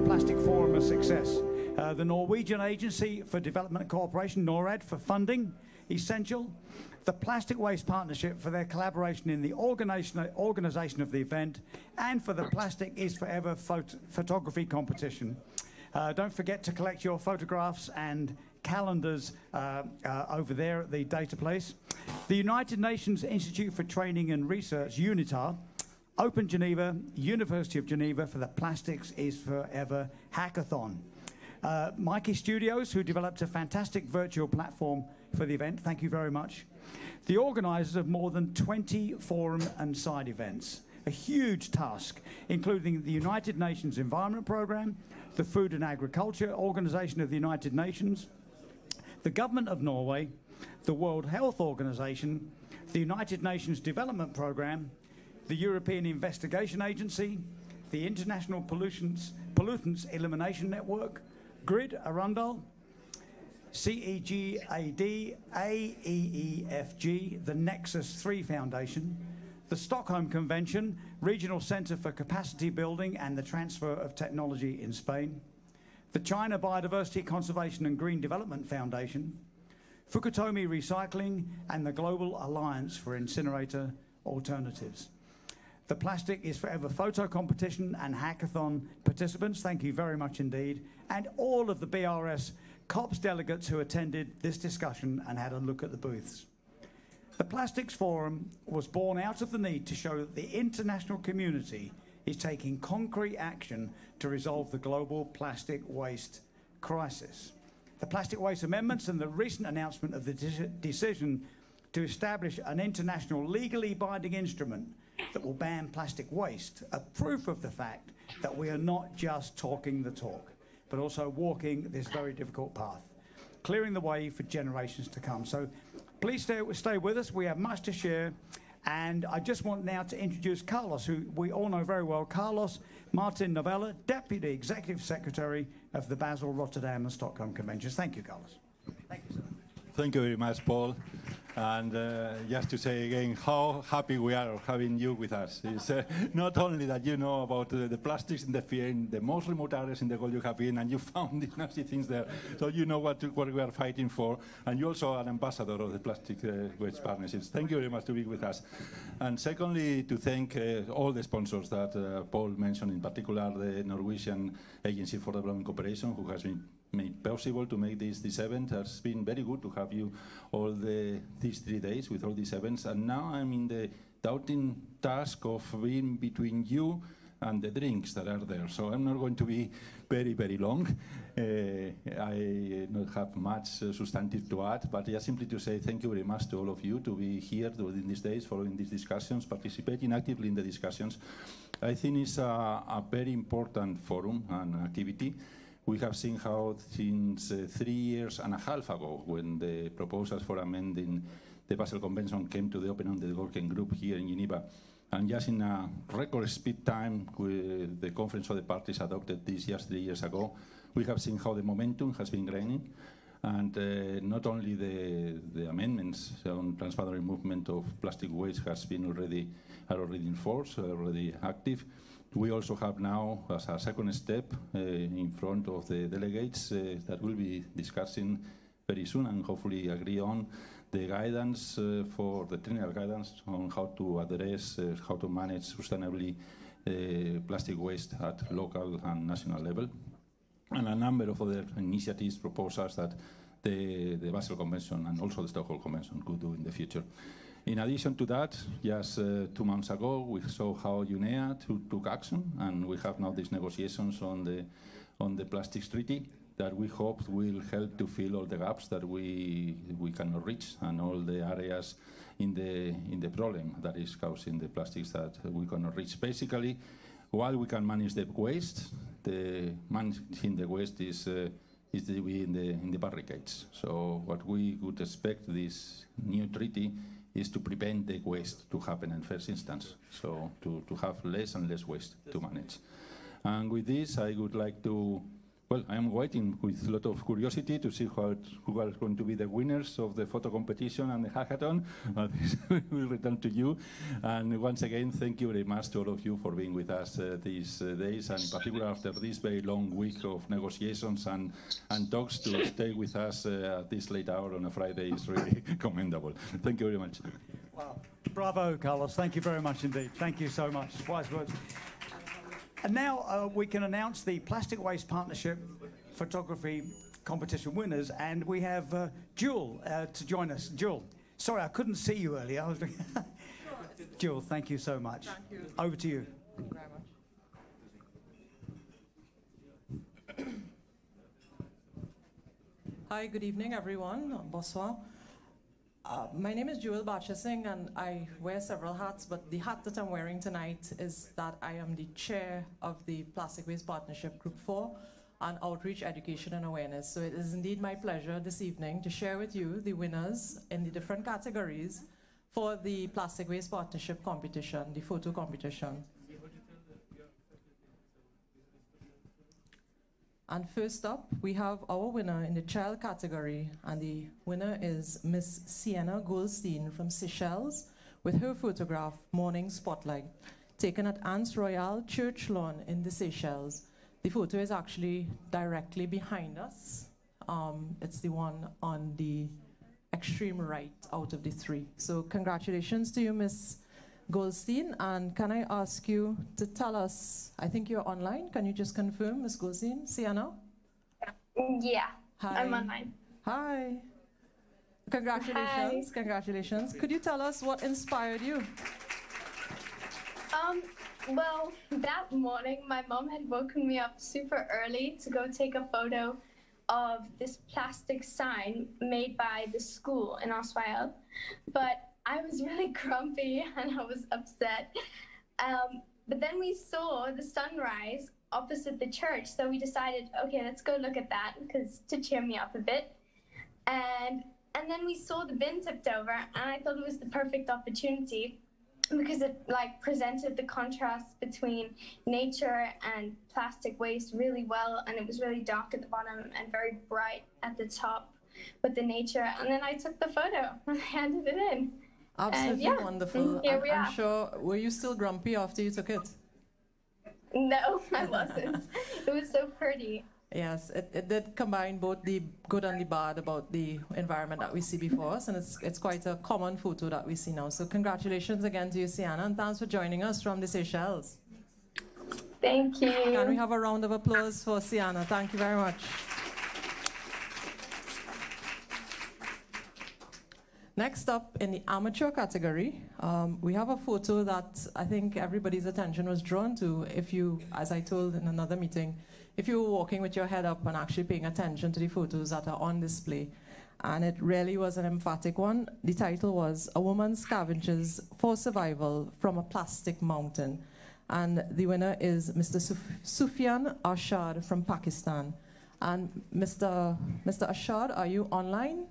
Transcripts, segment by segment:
Plastic Forum a success. The Norwegian Agency for Development Cooperation, NORAD, for funding, essential. The Plastic Waste Partnership for their collaboration in the organisation of the event, and for the Plastic is Forever photography competition. Don't forget to collect your photographs and calendars over there at the data place. The United Nations Institute for Training and Research, UNITAR, Open Geneva, University of Geneva for the Plastics is Forever Hackathon. Mikey Studios, who developed a fantastic virtual platform for the event, thank you very much. The organisers of more than 20 forum and side events, a huge task, including the United Nations Environment Programme, the Food and Agriculture Organisation of the United Nations, the Government of Norway, the World Health Organization, the United Nations Development Programme, the European Investigation Agency, the International Pollutants Elimination Network, GRID Arundel, CEGAD, AEEFG, the Nexus 3 Foundation, the Stockholm Convention, Regional Centre for Capacity Building and the Transfer of Technology in Spain, the China Biodiversity Conservation and Green Development Foundation, Fukutomi Recycling, and the Global Alliance for Incinerator Alternatives. The Plastic is Forever photo competition and hackathon participants, thank you very much indeed, and all of the BRS COPS delegates who attended this discussion and had a look at the booths. The Plastics Forum was born out of the need to show that the international community is taking concrete action to resolve the global plastic waste crisis. The Plastic Waste Amendments and the recent announcement of the decision to establish an international legally binding instrument that will ban plastic waste are proof of the fact that we are not just talking the talk, but also walking this very difficult path, clearing the way for generations to come. So please stay with us. We have much to share. And I just want now to introduce Carlos, who we all know very well. Carlos Martin Novella, Deputy Executive Secretary of the Basel, Rotterdam and Stockholm Conventions. Thank you, Carlos. Thank you, sir. Thank you very much, Paul. And just to say again how happy we are having you with us. It's not only that you know about the plastics in the most remote areas in the world you have been, and you found these nasty things there, so you know what we are fighting for, and you're also an ambassador of the Plastic Waste Partnerships. Thank you very much to be with us. And secondly, to thank all the sponsors that Paul mentioned, in particular the Norwegian Agency for Development Cooperation, who has been made possible to make this event. It's been very good to have you all these 3 days with all these events, and now I'm in the doubting task of being between you and the drinks that are there. So I'm not going to be very, very long. I don't have much substantive to add, but just simply to say thank you very much to all of you to be here during these days, following these discussions, participating actively in the discussions. I think it's a very important forum and activity. We have seen how since 3.5 years ago, when the proposals for amending the Basel Convention came to the open-ended working group here in Geneva, and just in a record speed time, the Conference of the Parties adopted this just 3 years ago, we have seen how the momentum has been gaining, and not only the amendments on transboundary movement of plastic waste are already in force, already active. We also have now, as a second step, in front of the delegates that will be discussing very soon and hopefully agree on the guidance for the technical guidance on how to address, how to manage sustainably plastic waste at local and national level, and a number of other initiatives, proposals that the Basel Convention and also the Stockholm Convention could do in the future. In addition to that, just 2 months ago, we saw how UNEA took action, and we have now these negotiations on the plastics treaty that we hope will help to fill all the gaps that we cannot reach, and all the areas in the problem that is causing the plastics that we cannot reach. Basically, while we can manage the waste, managing the waste is to be in the barricades. So what we would expect this new treaty is to prevent the waste to happen in first instance, so to have less and less waste to manage. And with this, I would like to Well, I am waiting with a lot of curiosity to see who are going to be the winners of the photo competition and the hackathon. This will return to you. And once again, thank you very much to all of you for being with us these days, and in particular after this very long week of negotiations and talks, to stay with us at this late hour on a Friday is really commendable. Thank you very much. Wow. Bravo, Carlos. Thank you very much indeed. Thank you so much. Wise words. And now we can announce the Plastic Waste Partnership Photography Competition winners, and we have Jewel to join us. Jewel, sorry, I couldn't see you earlier. Jewel, thank you so much. Thank you. Over to you. Thank you very much. Hi, good evening, everyone. Bonsoir. My name is Jewel Bachasing, and I wear several hats, but the hat that I'm wearing tonight is that I am the chair of the Plastic Waste Partnership Group 4 on Outreach, Education and Awareness. So it is indeed my pleasure this evening to share with you the winners in the different categories for the Plastic Waste Partnership competition, the photo competition. And first up, we have our winner in the child category, and the winner is Miss Sienna Goldstein from Seychelles with her photograph, Morning Spotlight, taken at Anse Royale Church Lawn in the Seychelles. The photo is actually directly behind us. It's the one on the extreme right out of the three. So congratulations to you, Miss Goldstein, and can I ask you to tell us, I think you're online, can you just confirm, Ms. Goldstein? Sienna? Yeah, Hi. I'm online. Hi. Congratulations, congratulations. Could you tell us what inspired you? Well, that morning, my mom had woken me up super early to go take a photo of this plastic sign made by the school in Osweiler, but I was really grumpy and I was upset. But then we saw the sunrise opposite the church, so we decided, okay, let's go look at that to cheer me up a bit. And then we saw the bin tipped over, and I thought it was the perfect opportunity because it presented the contrast between nature and plastic waste really well, and it was really dark at the bottom and very bright at the top with the nature. And then I took the photo and handed it in. Absolutely wonderful. Here we are. I'm sure, were you still grumpy after you took it? No, I wasn't. It was so pretty. Yes, it did combine both the good and the bad about the environment that we see before us, and it's quite a common photo that we see now. So congratulations again to you, Sienna, and thanks for joining us from the Seychelles. Thank you. Can we have a round of applause for Sienna? Thank you very much. Next up, in the amateur category, we have a photo that I think everybody's attention was drawn to. If you, as I told in another meeting, if you were walking with your head up and actually paying attention to the photos that are on display. And it really was an emphatic one. The title was "A Woman Scavenges for Survival from a Plastic Mountain." And the winner is Mr. Sufyan Arshad from Pakistan. And Mr. Arshad, are you online?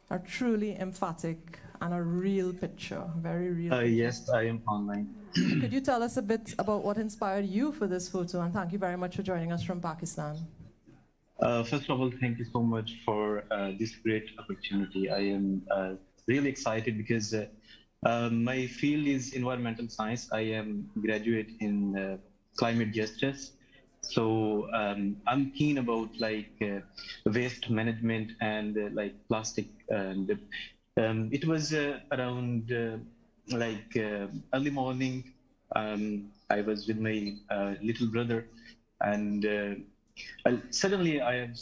A truly emphatic and a real picture, very real picture. Yes, I am online. Could you tell us a bit about what inspired you for this photo? And thank you very much for joining us from Pakistan. First of all, thank you so much for this great opportunity. I am really excited because my field is environmental science. I am graduate in climate justice. So I'm keen about waste management and plastic. And it was around early morning. I was with my little brother, and suddenly I have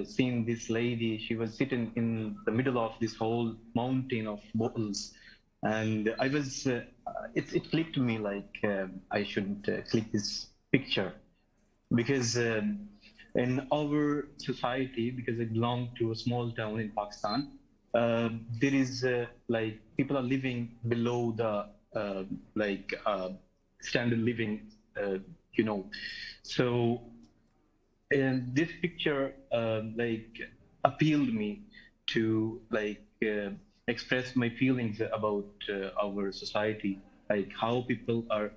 seen this lady. She was sitting in the middle of this whole mountain of bottles, and I was. It clicked to me I should click this picture. Because in our society, because I belong to a small town in Pakistan, there is people are living below the standard living, So this picture appealed me to express my feelings about our society, how people are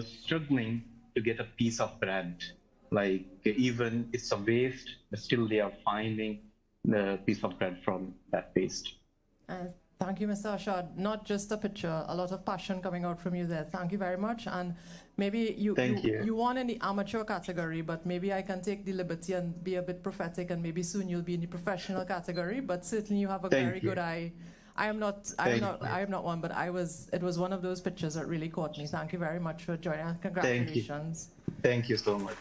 struggling to get a piece of bread, like even it's a waste, but still they are finding the piece of bread from that waste. Thank you, Mr. Ashad. Not just a picture, a lot of passion coming out from you there. Thank you very much. And maybe you won in the amateur category, but maybe I can take the liberty and be a bit prophetic, and maybe soon you'll be in the professional category. But certainly you have a very good eye. I am not one, but it was one of those pictures that really caught me. Thank you very much for joining us. Congratulations. Thank you so much.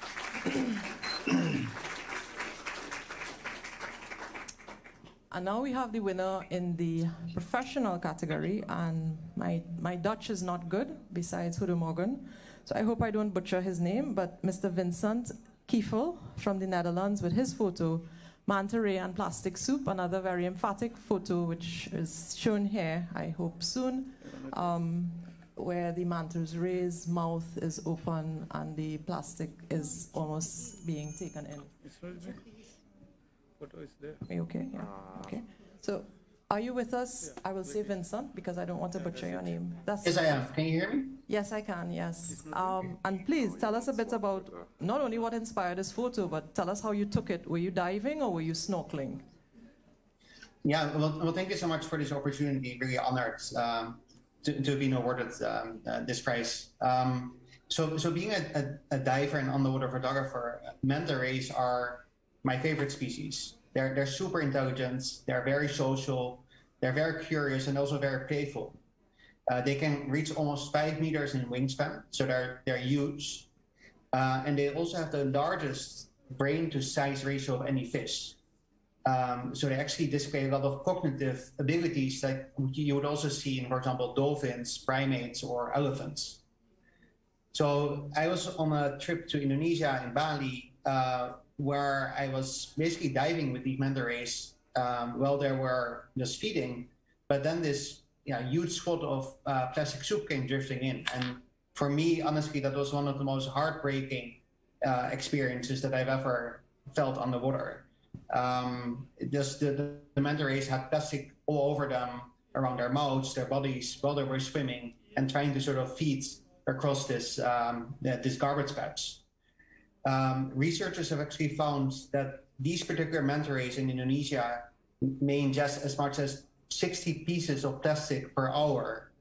And now we have the winner in the professional category, and my Dutch is not good, besides Hudo Morgan. So I hope I don't butcher his name, but Mr. Vincent Kiefel from the Netherlands with his photo, manta ray and plastic soup, another very emphatic photo which is shown here, I hope soon, where the manta ray's mouth is open and the plastic is almost being taken in. Photo is there. Are you okay? Yeah. Okay. So, are you with us? I will say Vincent because I don't want to butcher your name. Yes, I am. Can you hear me? Yes, I can. Yes. And please tell us a bit about not only what inspired this photo, but tell us how you took it. Were you diving or were you snorkeling? Yeah. Well, thank you so much for this opportunity. Really honored to be awarded this prize. So being a diver and underwater photographer, manta rays are my favorite species. They're super intelligent, they're very social, they're very curious and also very playful. They can reach almost 5 meters in wingspan, so they're huge. And they also have the largest brain to size ratio of any fish. So they actually display a lot of cognitive abilities that you would also see in, for example, dolphins, primates, or elephants. So I was on a trip to Indonesia in Bali, where I was basically diving with these manta rays while they were just feeding. But then this huge squad of plastic soup came drifting in. And for me, honestly, that was one of the most heartbreaking experiences that I've ever felt underwater. Just the manta rays had plastic all over them, around their mouths, their bodies, while they were swimming and trying to sort of feed across this garbage patch. Researchers have actually found that these particular manta rays in Indonesia may ingest as much as 60 pieces of plastic per hour.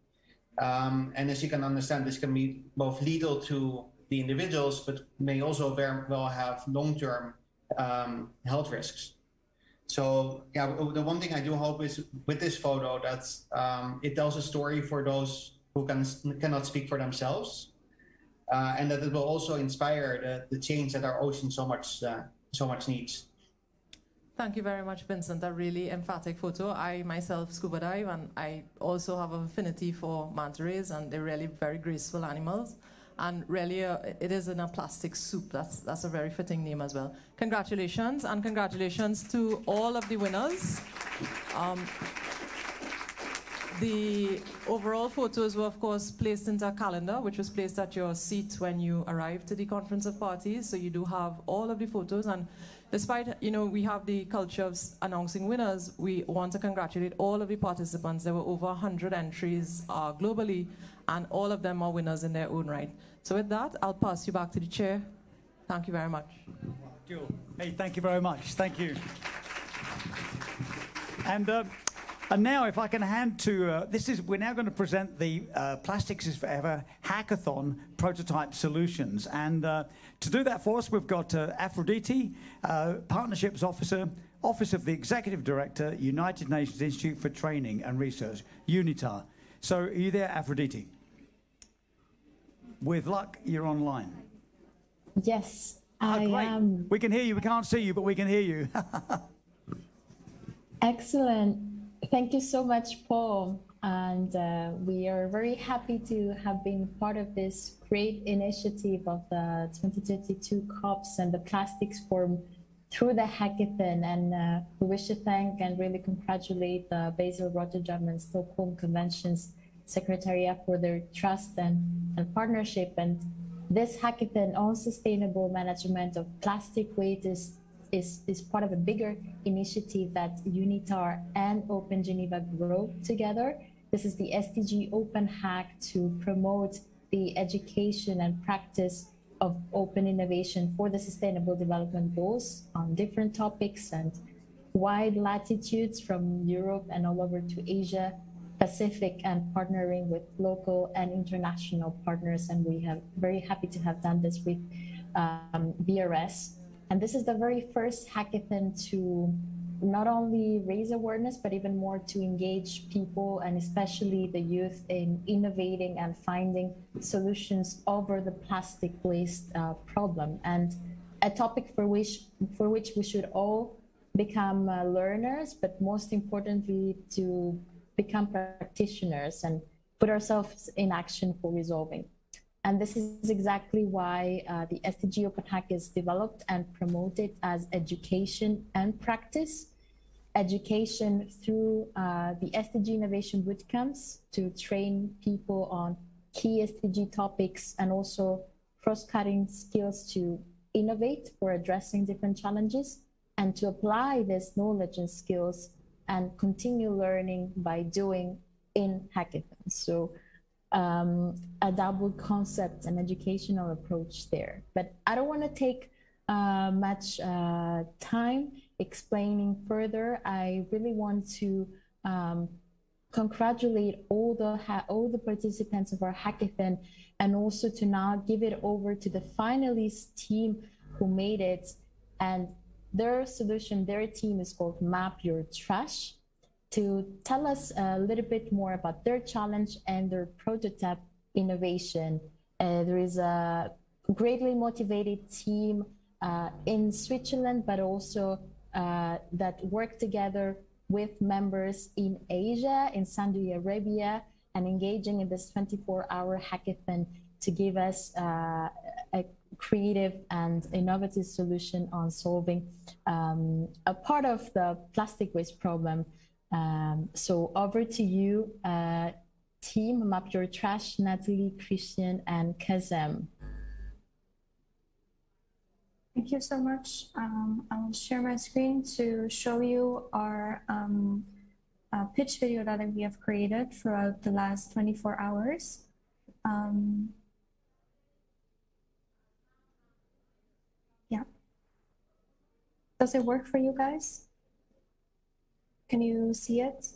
And as you can understand, this can be both lethal to the individuals, but may also very well have long-term health risks. So yeah, the one thing I do hope is with this photo that it tells a story for those who cannot speak for themselves. And that it will also inspire the change that our ocean so much needs. Thank you very much, Vincent. A really emphatic photo. I myself scuba dive, and I also have an affinity for manta rays, and they're really very graceful animals. And really, it is in a plastic soup. That's a very fitting name as well. Congratulations, and congratulations to all of the winners. The overall photos were, of course, placed into a calendar, which was placed at your seat when you arrived to the Conference of Parties. So you do have all of the photos. And despite, we have the culture of announcing winners, we want to congratulate all of the participants. There were over 100 entries globally, and all of them are winners in their own right. So with that, I'll pass you back to the chair. Thank you very much. Hey, thank you very much. Thank you. And now, if I can hand to, we're now going to present the Plastics is Forever Hackathon Prototype Solutions. And to do that for us, we've got Aphrodite, Partnerships Officer, Office of the Executive Director, United Nations Institute for Training and Research, UNITAR. So are you there, Aphrodite? With luck, you're online. Yes, I am. We can hear you. We can't see you, but we can hear you. Excellent. Thank you so much, Paul. And we are very happy to have been part of this great initiative of the 2022 COPs and the Plastics Forum through the hackathon. And we wish to thank and really congratulate the Basel, Rotterdam, and Stockholm Conventions Secretariat for their trust and partnership. And this hackathon on sustainable management of plastic waste is part of a bigger initiative that UNITAR and Open Geneva grow together. This is the SDG Open Hack to promote the education and practice of open innovation for the Sustainable Development Goals on different topics and wide latitudes from Europe and all over to Asia, Pacific, and partnering with local and international partners. And we are very happy to have done this with BRS. And this is the very first hackathon to not only raise awareness, but even more to engage people and especially the youth in innovating and finding solutions over the plastic waste problem. And a topic for which we should all become learners, but most importantly, to become practitioners and put ourselves in action for resolving. And this is exactly why the SDG Open Hack is developed and promoted as education and practice. Education through the SDG Innovation Bootcamps to train people on key SDG topics and also cross-cutting skills to innovate for addressing different challenges and to apply this knowledge and skills and continue learning by doing in hackathons. So a double concept and educational approach there. But I don't want to take much time explaining further. I really want to congratulate all the participants of our hackathon and also to now give it over to the finalist team who made it. And their solution, their team is called Map Your Trash, to tell us a little bit more about their challenge and their prototype innovation. There is a greatly motivated team in Switzerland, but also that work together with members in Asia, in Saudi Arabia, and engaging in this 24-hour hackathon to give us a creative and innovative solution on solving a part of the plastic waste problem. So over to you, team Map Your Trash, Natalie, Christian, and Kazem. Thank you so much. I'll share my screen to show you our pitch video that we have created throughout the last 24 hours. Yeah. Does it work for you guys? Can you see it?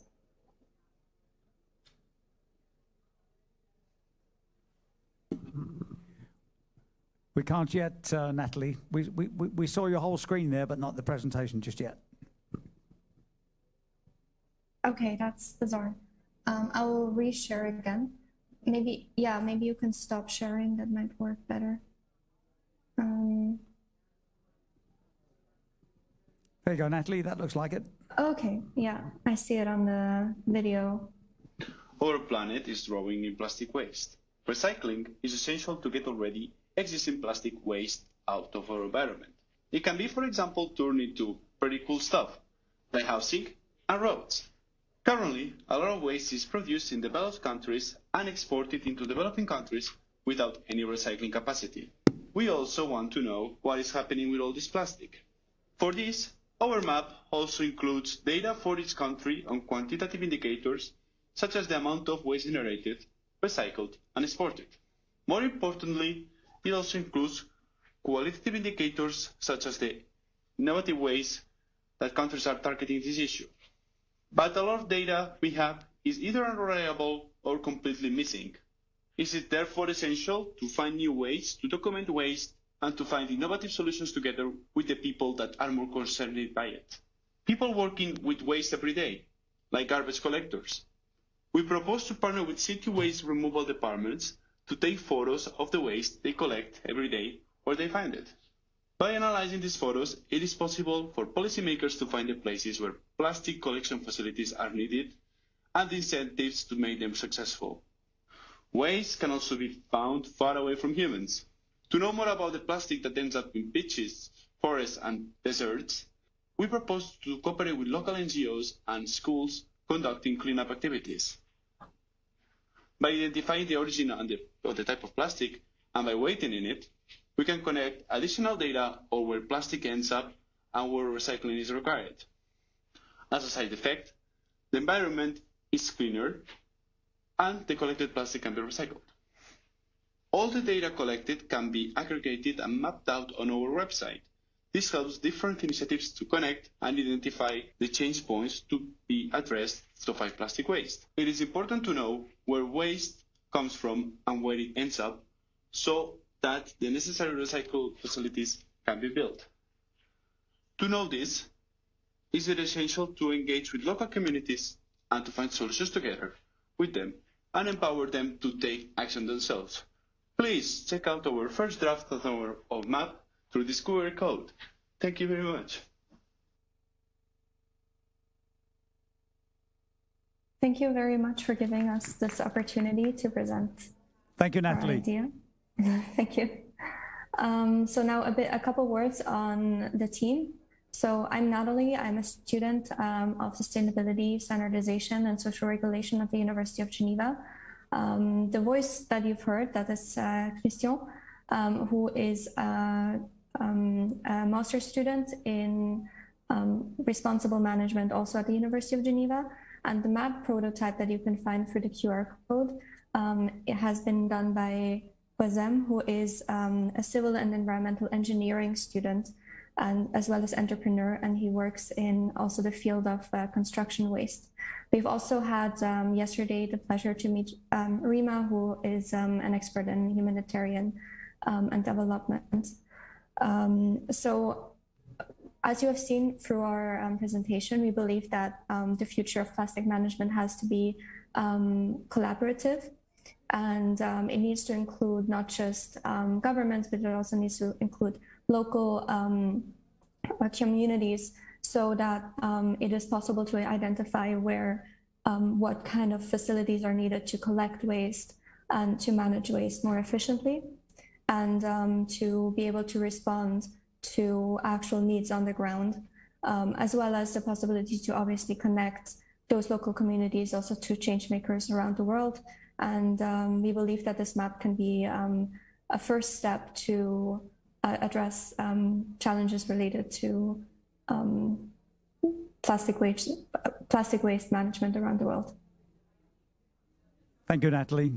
We can't yet, Natalie. We saw your whole screen there, but not the presentation just yet. Okay, that's bizarre. I'll reshare again. Maybe, yeah, maybe you can stop sharing. That might work better. There you go, Natalie. That looks like it. Okay, yeah, I see it on the video. Our planet is drowning in plastic waste. Recycling is essential to get already existing plastic waste out of our environment. It can be, for example, turned into pretty cool stuff, like housing and roads. Currently, a lot of waste is produced in developed countries and exported into developing countries without any recycling capacity. We also want to know what is happening with all this plastic. For this, our map also includes data for each country on quantitative indicators, such as the amount of waste generated, recycled, and exported. More importantly, it also includes qualitative indicators such as the innovative ways that countries are targeting this issue. But a lot of data we have is either unreliable or completely missing. Is it therefore essential to find new ways to document waste and to find innovative solutions together with the people that are more concerned by it? People working with waste every day, like garbage collectors. We propose to partner with city waste removal departments to take photos of the waste they collect every day where they find it. By analyzing these photos, it is possible for policymakers to find the places where plastic collection facilities are needed and the incentives to make them successful. Waste can also be found far away from humans. To know more about the plastic that ends up in beaches, forests, and deserts, we propose to cooperate with local NGOs and schools conducting cleanup activities. By identifying the origin of the type of plastic and by weighting in it, we can connect additional data on where plastic ends up and where recycling is required. As a side effect, the environment is cleaner and the collected plastic can be recycled. All the data collected can be aggregated and mapped out on our website. This helps different initiatives to connect and identify the change points to be addressed to fight plastic waste. It is important to know where waste comes from and where it ends up so that the necessary recycle facilities can be built. To know this, it is essential to engage with local communities and to find solutions together with them and empower them to take action themselves. Please check out our first draft of map through this QR code. Thank you very much. Thank you very much for giving us this opportunity to present. Thank you, our Natalie. idea. Thank you. So now a couple words on the team. So I'm Natalie. I'm a student of Sustainability, Standardization, and Social Regulation at the University of Geneva. The voice that you've heard, that is Christian, who is a master's student in responsible management also at the University of Geneva. And the map prototype that you can find through the QR code, it has been done by Wazem, who is a civil and environmental engineering student, and as well as entrepreneur, and he works in also the field of construction waste. We've also had yesterday the pleasure to meet Rima, who is an expert in humanitarian and development. So as you have seen through our presentation, we believe that the future of plastic management has to be collaborative, and it needs to include not just governments, but it also needs to include local communities, so that it is possible to identify where what kind of facilities are needed to collect waste and to manage waste more efficiently, and to be able to respond to actual needs on the ground, as well as the possibility to obviously connect those local communities also to change makers around the world. And we believe that this map can be a first step to address challenges related to plastic waste management around the world. Thank you, Natalie.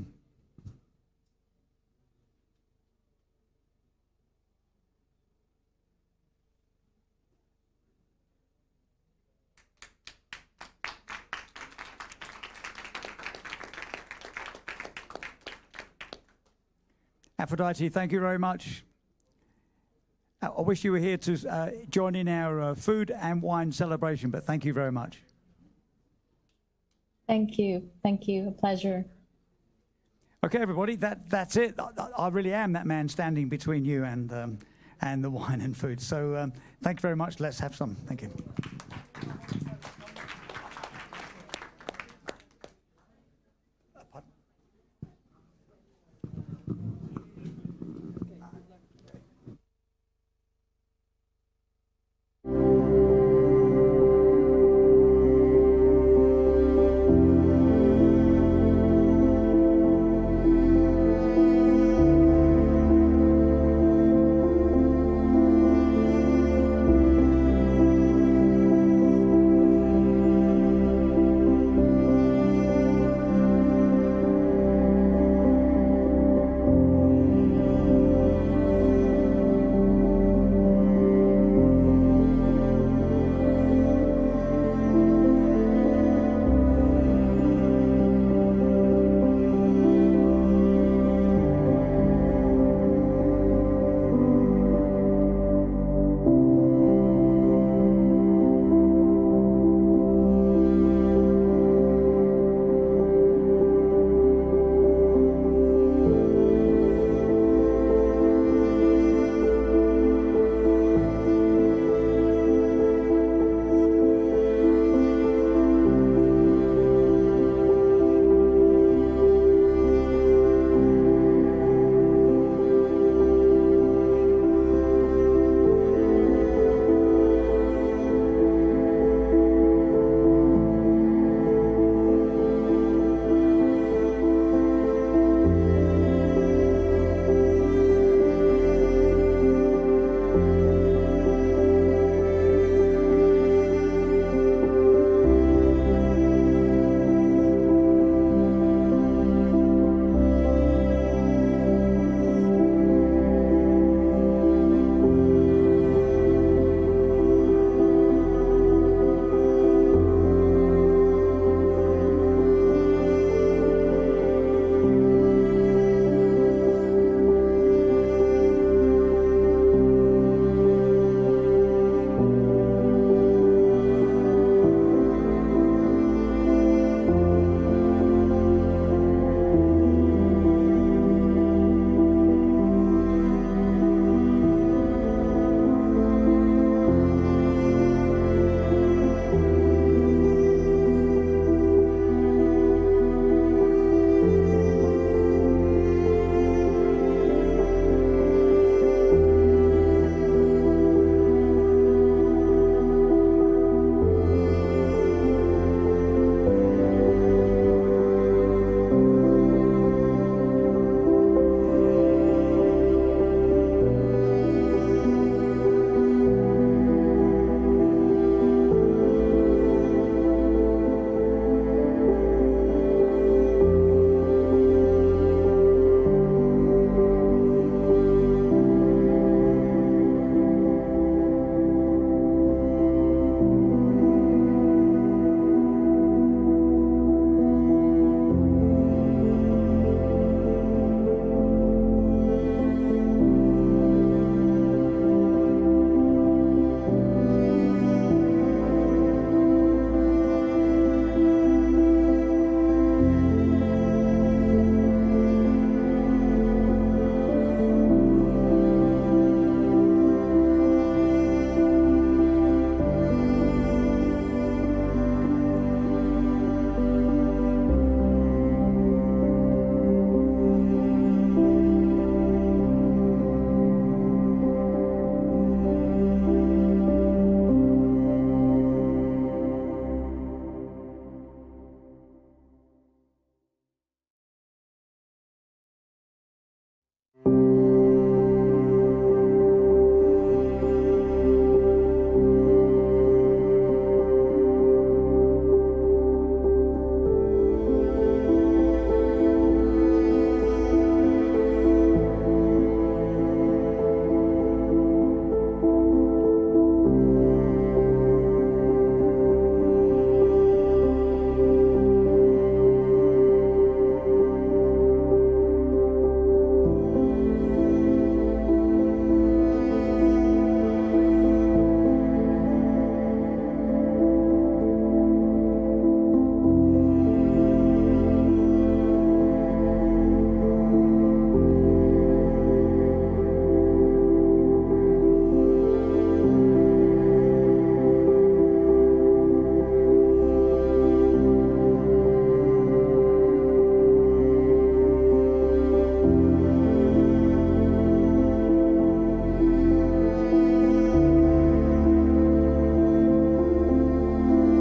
Aphrodite, thank you very much. I wish you were here to join in our food and wine celebration, but thank you very much. Thank you. Thank you. A pleasure. Okay, everybody, that's it. I really am that man standing between you and the wine and food. So thank you very much. Let's have some. Thank you.